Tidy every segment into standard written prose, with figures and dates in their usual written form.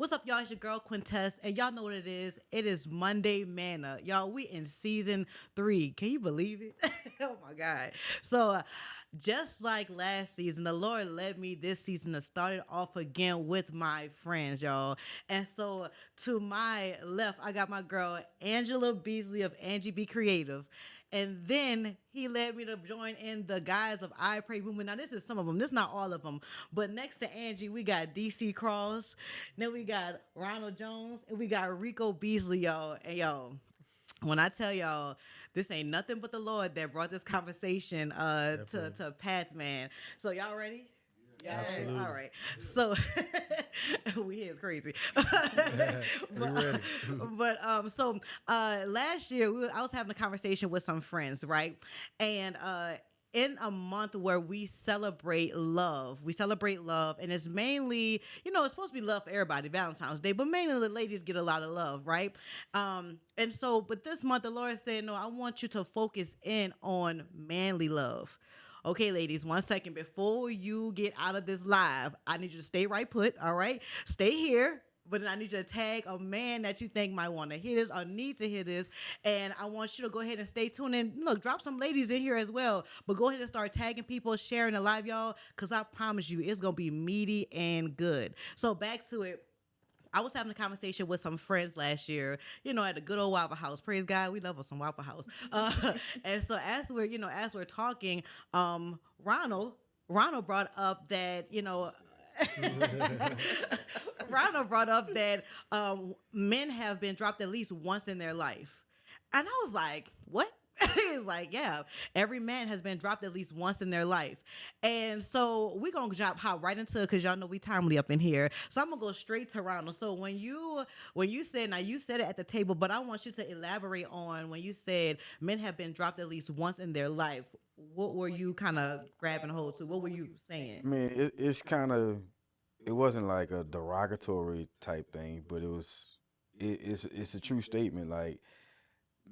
What's up, y'all? It's your girl Quintess, and y'all know what it is. It is Monday Manna. Y'all, we in season 3. Can you believe it? Oh my God. So, just like last season, the Lord led me this season to start it off again with my friends, y'all. And so, to my left, I got my girl Angela Beasley of Angie Be Creative. And then he led me to join in the guys of I Pray Movement. Now, this is some of them. This is not all of them. But next to Angie, we got DC Cross. Then we got Ronald Jones. And we got Rico Beasley, y'all. And y'all, when I tell y'all, this ain't nothing but the Lord that brought this conversation to path, man. So y'all ready? Yeah, all right. So we is crazy, last year I was having a conversation with some friends, right? And in a month where we celebrate love, and it's mainly, it's supposed to be love for everybody, Valentine's Day, but mainly the ladies get a lot of love, right? And so, but this month the Lord said, no, I want you to focus in on manly love. Okay, ladies, 1 second before you get out of this live, I need you to stay right put, all right? Stay here, but then I need you to tag a man that you think might want to hear this or need to hear this. And I want you to go ahead and stay tuned and look, drop some ladies in here as well. But go ahead and start tagging people, sharing the live, y'all, because I promise you it's going to be meaty and good. So back to it. I was having a conversation with some friends last year, at a good old Waffle House. Praise God, we love us some Waffle House. And so as we're talking, Ronald brought up that, Ronald brought up that men have been dropped at least once in their life. And I was like, what? He's like, yeah, every man has been dropped at least once in their life. And so we're going to hop right into it because y'all know we timely up in here. So I'm going to go straight to Ronald. So when you said, now you said it at the table, but I want you to elaborate on when you said men have been dropped at least once in their life. What were you kind of grabbing hold to? What were you saying? I mean, it wasn't like a derogatory type thing, but it's a true statement. Like,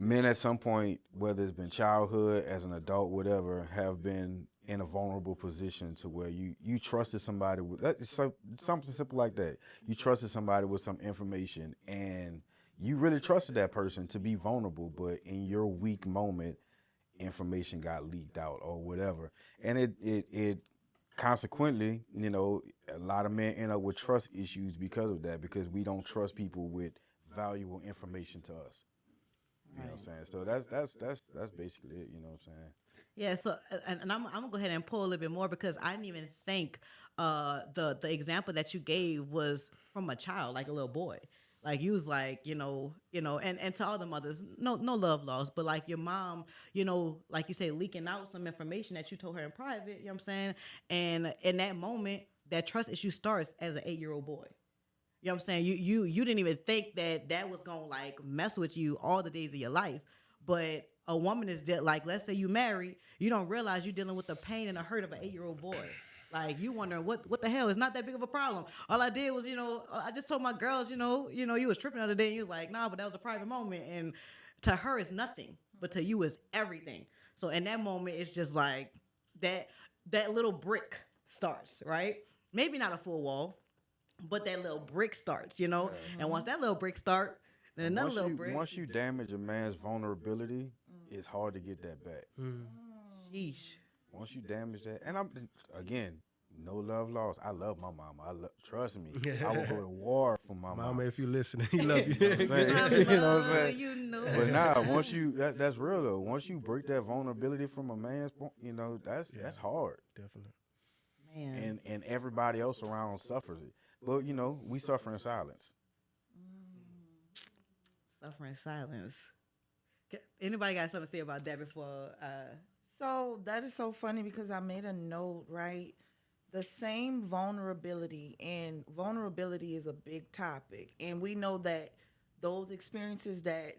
men at some point, whether it's been childhood, as an adult, whatever, have been in a vulnerable position to where you trusted somebody with something simple like that. You trusted somebody with some information, and you really trusted that person to be vulnerable, but in your weak moment, information got leaked out or whatever, and it consequently, a lot of men end up with trust issues because of that, because we don't trust people with valuable information to us. You know what I'm saying? So that's basically it. You know what I'm saying? Yeah, so and I'm gonna go ahead and pull a little bit more because I didn't even think the example that you gave was from a child, like a little boy. Like you was like, and to all the mothers, no love lost, but like your mom, like you say, leaking out some information that you told her in private, you know what I'm saying? And in that moment, that trust issue starts as an 8-year-old boy. You know what I'm saying? You didn't even think that was gonna like mess with you all the days of your life. But a woman is like, let's say you married, you don't realize you're dealing with the pain and the hurt of an 8-year-old boy. Like you wondering what the hell? It's not that big of a problem. All I did was, I just told my girls, you was tripping the other day, and you was like, nah, but that was a private moment, and to her it's nothing, but to you it's everything. So in that moment, it's just like that little brick starts, right? Maybe not a full wall, but that little brick starts, And once that little brick start, then And another little brick. once you damage a man's vulnerability, it's hard to get that back. Sheesh. Once you damage that, and again, no love lost. I love my mama. Trust me. I will go to war for my mama. Mama, if you listening, he love you. You know what I'm saying? But Nah, once that's real though. Once you break that vulnerability from a man's, that's hard. Definitely. man. And everybody else around suffers it. But we suffer in silence. Suffering silence. Anybody got something to say about that before? So that is so funny because I made a note, right? The same vulnerability, and vulnerability is a big topic. And we know that those experiences that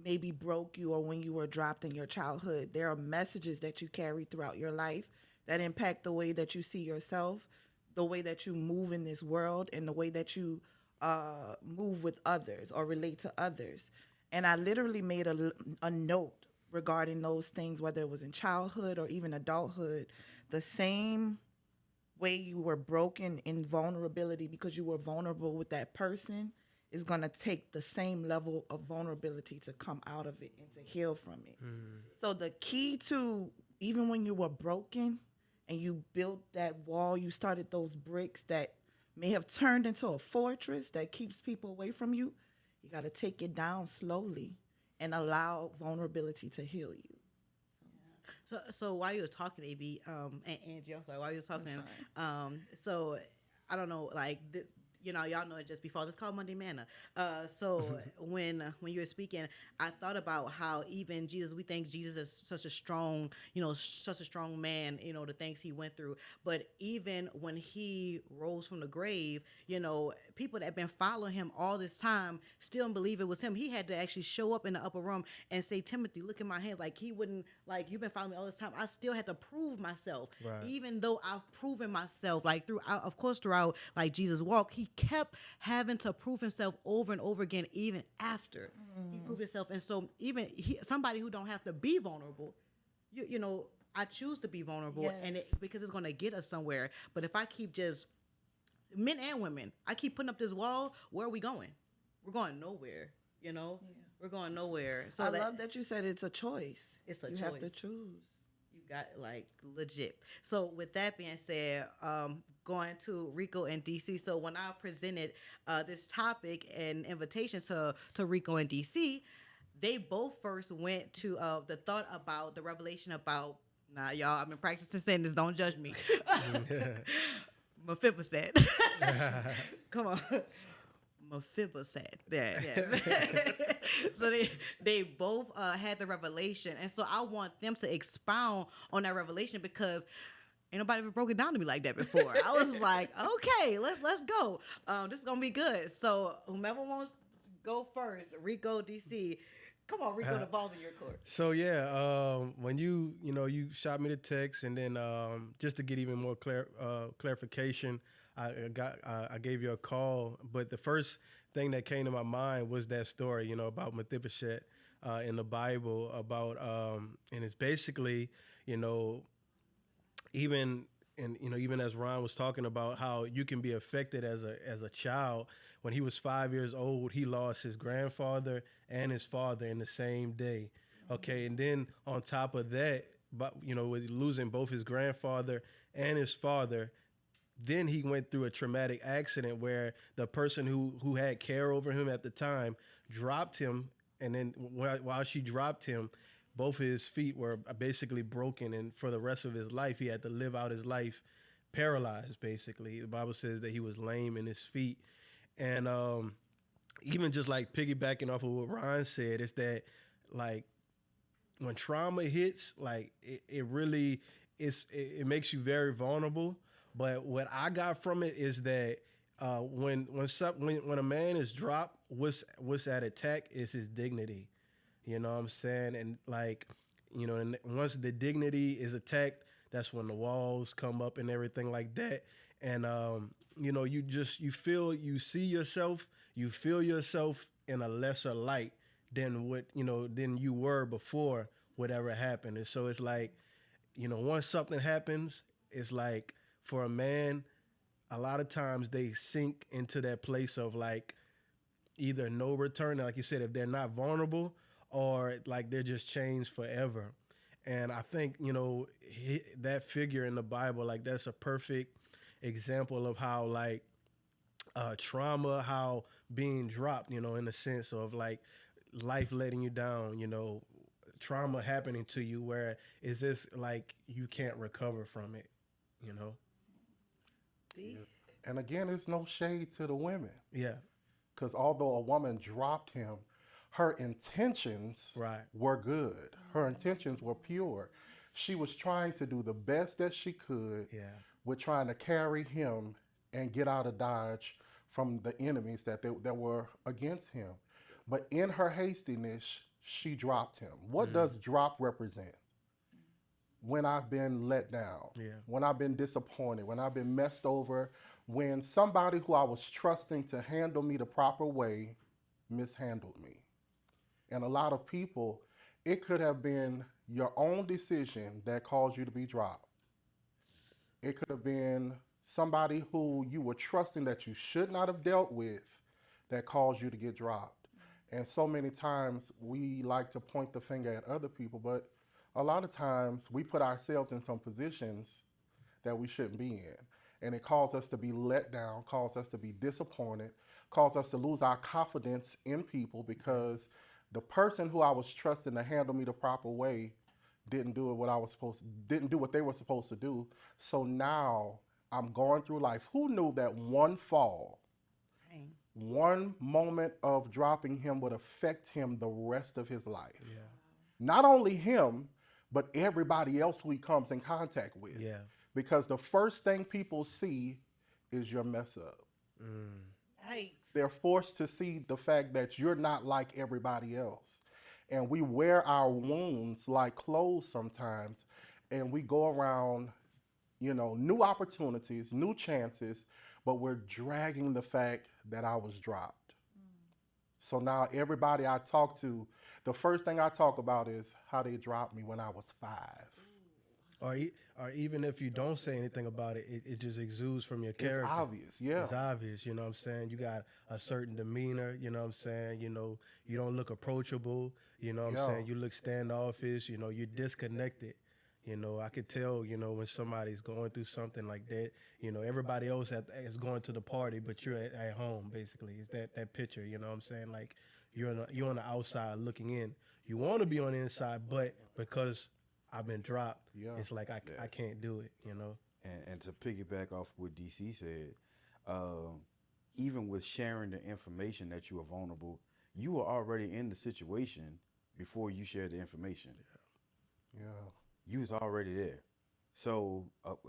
maybe broke you or when you were dropped in your childhood, there are messages that you carry throughout your life that impact the way that you see yourself, the way that you move in this world, and the way that you move with others or relate to others. And I literally made a note regarding those things, whether it was in childhood or even adulthood. The same way you were broken in vulnerability because you were vulnerable with that person is going to take the same level of vulnerability to come out of it and to heal from it. So the key to, even when you were broken and you built that wall, you started those bricks that may have turned into a fortress that keeps people away from you, you got to take it down slowly and allow vulnerability to heal you. So while you was talking, AB, and Angie, I'm sorry, while you was talking, That's so I don't know, like, y'all know it just before. It's called Monday Manna. So when you were speaking, I thought about how even Jesus, we think Jesus is such a strong, such a strong man, the things he went through. But even when he rose from the grave, people that have been following him all this time still don't believe it was him. He had to actually show up in the upper room and say, Timothy, look at my hands. Like, he wouldn't, like, you've been following me all this time. I still had to prove myself. Right. Even though I've proven myself, like, throughout, like, Jesus' walk, he kept having to prove himself over and over again, even after he proved himself. And so even somebody who don't have to be vulnerable, I choose to be vulnerable, and Yes. because it's going to get us somewhere. But if I keep just, men and women, I keep putting up this wall, where are we going? We're going nowhere, we're going nowhere. So I love that you said it's a choice. It's a You have to choice. choose. You got, like, legit. So with that being said, going to Rico and DC. So when I presented this topic and invitation to Rico and DC, they both first went to the thought about the revelation about, nah, y'all, I've been practicing saying this, don't judge me. Mephibosheth. Come on. Mephibosheth. Yeah. So they both had the revelation, and so I want them to expound on that revelation, because ain't nobody ever broke it down to me like that before. I was like, okay, let's go. This is gonna be good. So whomever wants to go first, Rico, DC. Come on, Rico, the ball's in your court. So yeah, when you shot me the text, and then just to get even more clarification, I gave you a call. But the first thing that came to my mind was that story, about Mephibosheth in the Bible, about and it's basically, even and even as Ron was talking about how you can be affected as a child. When he was 5 years old, he lost his grandfather and his father in the same day. Okay, and then on top of that, but with losing both his grandfather and his father, then he went through a traumatic accident where the person who had care over him at the time dropped him, and then while she dropped him, both his feet were basically broken, and for the rest of his life, he had to live out his life paralyzed. Basically, the Bible says that he was lame in his feet, and even just like piggybacking off of what Ron said, is that, like, when trauma hits, like it really it makes you very vulnerable. But what I got from it is that when a man is dropped, what's at attack is his dignity. You know what I'm saying? And like, and once the dignity is attacked, that's when the walls come up and everything like that. And you feel yourself in a lesser light than than you were before whatever happened. And so it's like, once something happens, it's like, for a man, a lot of times they sink into that place of, like, either no return, like you said, if they're not vulnerable, or like they're just changed forever. And I think, that figure in the Bible, like, that's a perfect example of how, like, trauma, how being dropped, in the sense of, like, life letting you down, trauma happening to you, where it's just like you can't recover from it, D? And again, it's no shade to the women, Yeah, because although a woman dropped him, her intentions right. were good. Her intentions were pure. She was trying to do the best that she could Yeah, with trying to carry him and get out of Dodge from the enemies that were against him. But in her hastiness, she dropped him. What does drop represent? When I've been let down, yeah, when I've been disappointed, when I've been messed over, when somebody who I was trusting to handle me the proper way mishandled me. And a lot of people, it could have been your own decision that caused you to be dropped. It could have been somebody who you were trusting that you should not have dealt with that caused you to get dropped. And so many times we like to point the finger at other people, but a lot of times we put ourselves in some positions that we shouldn't be in. And it caused us to be let down, caused us to be disappointed, caused us to lose our confidence in people because the person who I was trusting to handle me the proper way didn't do what they were supposed to do. So now I'm going through life. Who knew that one fall, Dang. one moment of dropping him would affect him the rest of his life? Yeah. Not only him, but everybody else who he comes in contact with. Yeah. Because the first thing people see is your mess up. Mm. Yikes. They're forced to see the fact that you're not like everybody else. And we wear our wounds like clothes sometimes, and we go around, new opportunities, new chances, but we're dragging the fact that I was dropped. So now everybody I talk to, the first thing I talk about is how they dropped me when I was 5. Or even if you don't say anything about it, it just exudes from your It's character. obvious, yeah. It's obvious, you know what I'm saying? You got a certain demeanor, you know what I'm saying? You don't look approachable, you know what I'm Yeah. saying? You look standoffish, you're disconnected. I could tell, when somebody's going through something like that, everybody else is going to the party, but you're at home, basically. It's that picture, you know what I'm saying? Like, you're on the outside looking in. You want to be on the inside, but because I've been dropped, Yeah. it's like I can't do it, And to piggyback off what DC said, even with sharing the information that you are vulnerable, you were already in the situation before you shared the information. Yeah. You was already there. So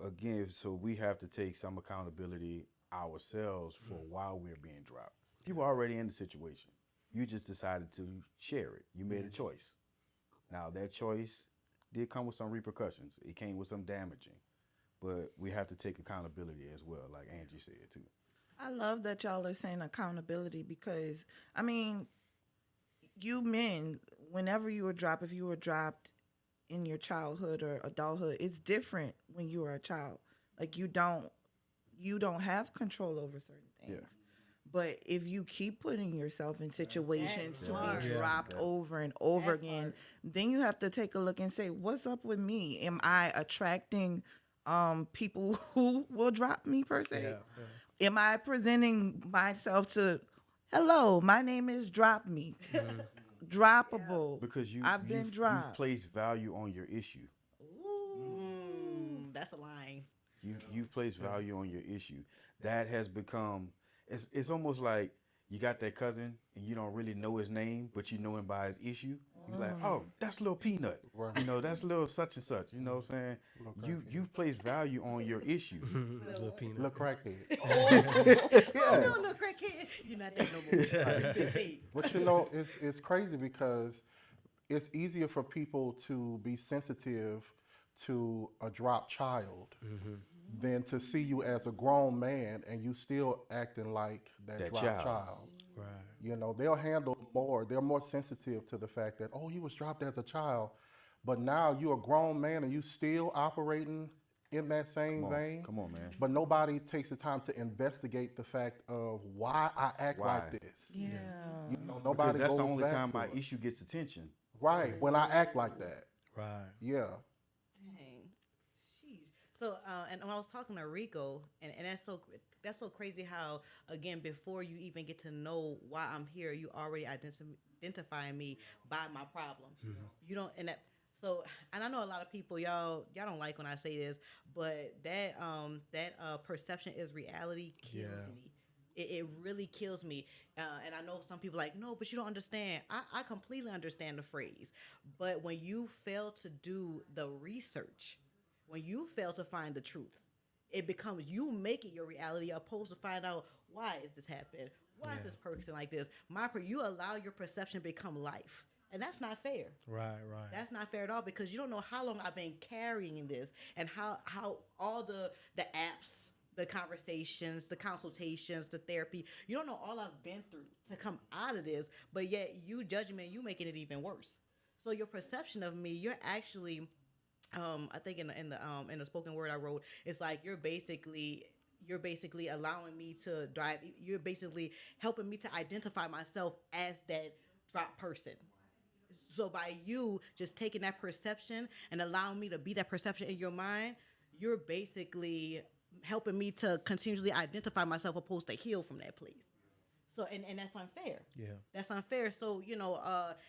again, so we have to take some accountability ourselves for why we're being dropped. You were already in the situation. You just decided to share it. You made a choice. Now that choice did come with some repercussions. It came with some damaging, but we have to take accountability as well, like Angie said too. I love that y'all are saying accountability because, I mean, you men, whenever you were dropped, if you were dropped in your childhood or adulthood, it's different when you are a child. Like you don't have control over certain things. Yeah. But if you keep putting yourself in situations to part. be Yeah. dropped Yeah. over and over That again, part. then you have to take a look and say, what's up with me? Am I attracting people who will drop me per se? Yeah. Am I presenting myself to, hello, my name is Drop Me, droppable. Because I've been you've dropped. placed value on your issue. That's a line. You've placed value on your issue. That has become it's almost like you got that cousin and you don't really know his name, but you know him by his issue. You're like, oh, that's little peanut. Right. That's little such and such. You know what I'm saying? You've placed value on your issue. Little peanut. Look crackhead. Oh no, look, crackhead. You're not that no more. You can see. But it's crazy because it's easier for people to be sensitive to a dropped child than to see you as a grown man and you still acting like that That dropped child. child. Right. They'll handle more. They're more sensitive to the fact that, oh, he was dropped as a child, but now you're a grown man and you still operating in that same vein. Come on, man. But nobody takes the time to investigate the fact of why I act Why? like this. Yeah. Because Nobody that's goes the only back time to my it. issue gets attention. Right, when I act like that. Right. Yeah. Dang. Jeez. So, and when I was talking to Rico, and that's so crazy how, again, before you even get to know why I'm here, you already identifying me by my problem. You don't, so, and I know a lot of people, y'all don't like when I say this, but that perception is reality kills Yeah. me. It really kills me. And I know some people like, no, but you don't understand. I completely understand the phrase. But when you fail to do the research, when you fail to find the truth, it becomes you make it your reality opposed to find out why is this happening? Why is this person like this? You allow your perception to become life. And that's not fair. Right. That's not fair at all because you don't know how long I've been carrying this and how all the apps, the conversations, the consultations, the therapy, you don't know all I've been through to come out of this, but yet you judging me, you making it even worse. So your perception of me, you're actually I think in the spoken word I wrote, it's like you're basically you're basically allowing me to drive. You're basically helping me to identify myself as that drop person. So by you just taking that perception and allowing me to be that perception in your mind, you're basically helping me to continuously identify myself opposed to heal from that place. So and that's unfair. Yeah. That's unfair. So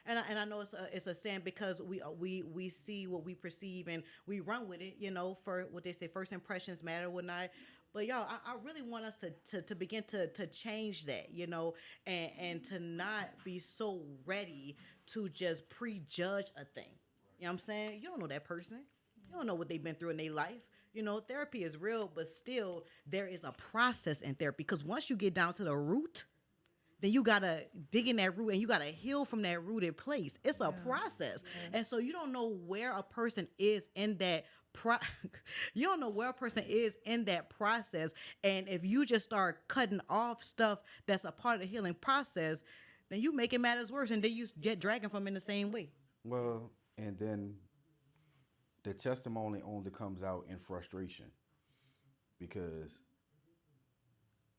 and I know it's a sin because we see what we perceive and we run with it. For what they say, first impressions matter, whatnot. But y'all, I really want us to begin to change that, and to not be so ready to just prejudge a thing. You know what I'm saying? You don't know that person. You don't know what they've been through in their life. Therapy is real, but still there is a process in therapy because once you get down to the root, then you gotta dig in that root and you gotta heal from that rooted place. It's a process, and so you don't know where a person is in that. You don't know where a person is in that process, and if you just start cutting off stuff that's a part of the healing process, then you making matters worse, and then you get dragging from in the same way. Well, and then the testimony only comes out in frustration because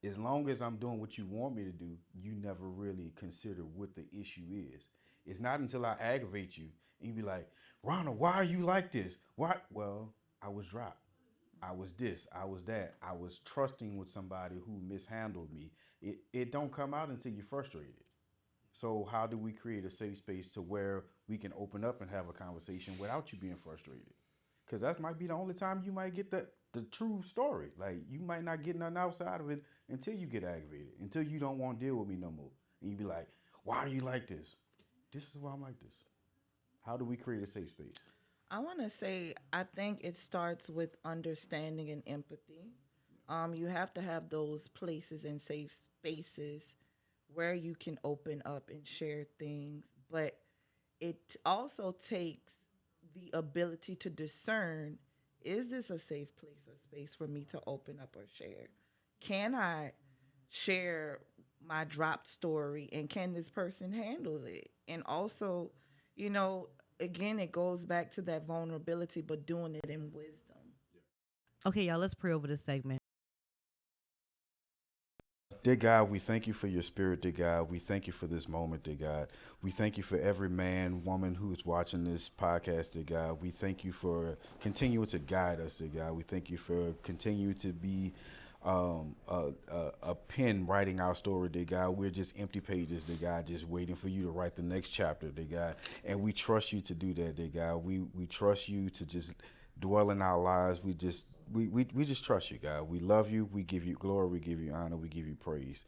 as long as I'm doing what you want me to do, you never really consider what the issue is. It's not until I aggravate you and you be like, Ronald, why are you like this? Why? Well, I was dropped. I was this. I was that. I was trusting with somebody who mishandled me. It don't come out until you're frustrated. So how do we create a safe space to where we can open up and have a conversation without you being frustrated? Because that might be the only time you might get the true story. Like you might not get nothing outside of it until you get aggravated, until you don't want to deal with me no more. And you be like, why are you like this? This is why I'm like this. How do we create a safe space? I want to say, I think it starts with understanding and empathy. You have to have those places and safe spaces where you can open up and share things, but it also takes the ability to discern, is this a safe place or space for me to open up or share? Can I share my dropped story and can this person handle it? And also, you know, again, it goes back to that vulnerability, but doing it in wisdom. Okay, y'all, let's pray over this segment. Dear God, we thank you for your spirit, dear God. We thank you for this moment, dear God. We thank you for every man, woman who's watching this podcast, dear God. We thank you for continuing to guide us, dear God. We thank you for continuing to be a pen writing our story, dear God. We're just empty pages, dear God, just waiting for you to write the next chapter, dear God. And we trust you to do that, dear God. We trust you to just dwell in our lives. We just trust you, God. We love you. We give you glory. We give you honor. We give you praise.